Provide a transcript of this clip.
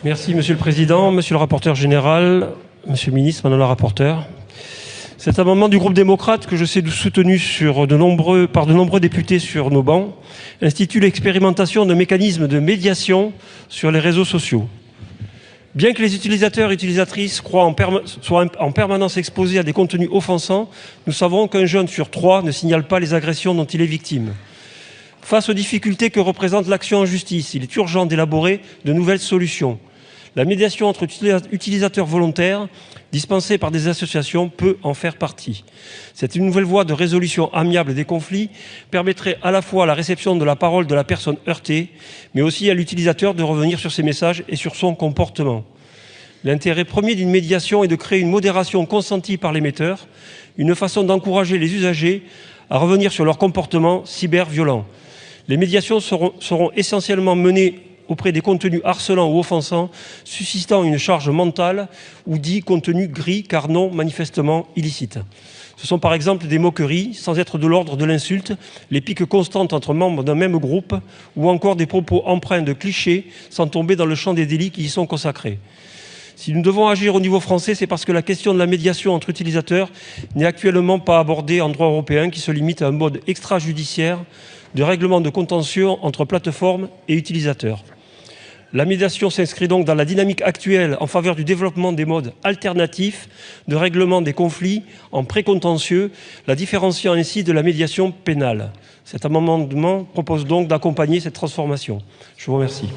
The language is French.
Merci Monsieur le Président, Monsieur le rapporteur général, Monsieur le ministre, Madame la rapporteure. Cet amendement du groupe démocrate, que je sais soutenu par de nombreux députés sur nos bancs, institue l'expérimentation d'un mécanisme de médiation sur les réseaux sociaux. Bien que les utilisateurs et utilisatrices soient en permanence exposés à des contenus offensants, nous savons qu'un jeune sur 3 ne signale pas les agressions dont il est victime. Face aux difficultés que représente l'action en justice, il est urgent d'élaborer de nouvelles solutions. La médiation entre utilisateurs volontaires, dispensée par des associations, peut en faire partie. C'est une nouvelle voie de résolution amiable des conflits permettrait à la fois la réception de la parole de la personne heurtée, mais aussi à l'utilisateur de revenir sur ses messages et sur son comportement. L'intérêt premier d'une médiation est de créer une modération consentie par l'émetteur, une façon d'encourager les usagers à revenir sur leur comportement cyber-violent. Les médiations seront essentiellement menées auprès des contenus harcelants ou offensants, suscitant une charge mentale ou dit contenu gris, car non manifestement illicites. Ce sont par exemple des moqueries, sans être de l'ordre de l'insulte, les piques constantes entre membres d'un même groupe, ou encore des propos empreints de clichés, sans tomber dans le champ des délits qui y sont consacrés. Si nous devons agir au niveau français, c'est parce que la question de la médiation entre utilisateurs n'est actuellement pas abordée en droit européen, qui se limite à un mode extrajudiciaire de règlement de contentieux entre plateformes et utilisateurs. La médiation s'inscrit donc dans la dynamique actuelle en faveur du développement des modes alternatifs de règlement des conflits en précontentieux, la différenciant ainsi de la médiation pénale. Cet amendement propose donc d'accompagner cette transformation. Je vous remercie.